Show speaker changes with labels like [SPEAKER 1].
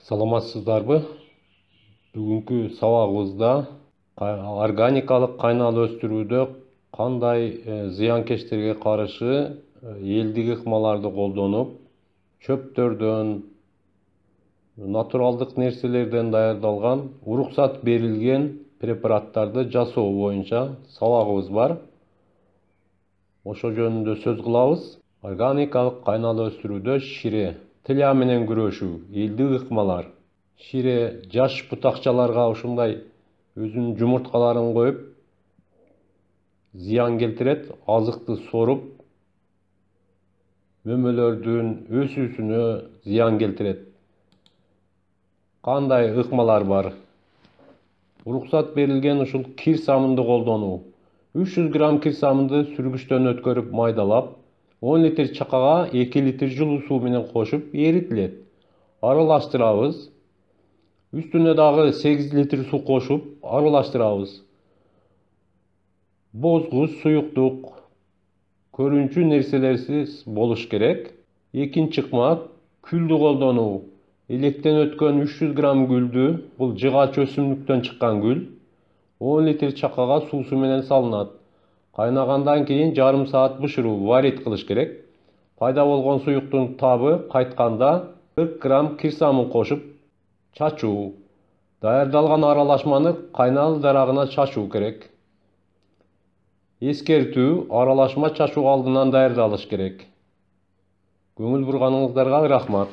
[SPEAKER 1] Саламатсыздарбы? Бүгүнкү сабагыбызда органикалык кайнала өстүрүүдө кандай зыянкечтерге каршы элдик ыкмаларды колдонуп, чөптөрдөн, натуралдык нерселерден даярдалган, уруксат берилген препараттарды жасоо боюнча сабагыбыз бар. Ошо жөнүндө сөз кылабыз. Органикалык кайнала өстүрүүдө шире, тилия менен күрөшүү, элдик ыкмалар. Шире жаш бутакчаларга ушундай өзүнүн жумурткаларын коюп, зыян келтирет, азыкты соруп, мөмөлөрдүн өсүүсүнө зыян келтирет. Кандай ыкмалар бар? Уруксат берилген ушул кир самынды колдонуу. 300 грамм кир самынды сүргүчтөн өткөрүп майдалап, 10 литр чакага 2 литр жылуу суу менен кошуп эритилет. Аралаштырабыз. Үстүнө дагы 8 литр суу кошуп аралаштырабыз. Бозгуч, суюктук, көрүнчү нерселерсиз болуш керек. Экинчи ыкма күлдү колдонуу. Электен өткөн 300 грамм күлдү, бул жыгач өсүмдүктөн чыккан күл, 10 литр чакага суусу менен салынат. Кайнагандан кийин жарым саат бышыруу, варить кылыш керек. Пайда болгон суюктун табы кайтканда 40 грамм кир самын кошуп чачуу. Даярдалган аралашманы кайнал дарагына чачуу керек. Эскертүү: аралашма чачуу алдынан даярдалыш керек. Көңүл бурганыңыздарга рахмат.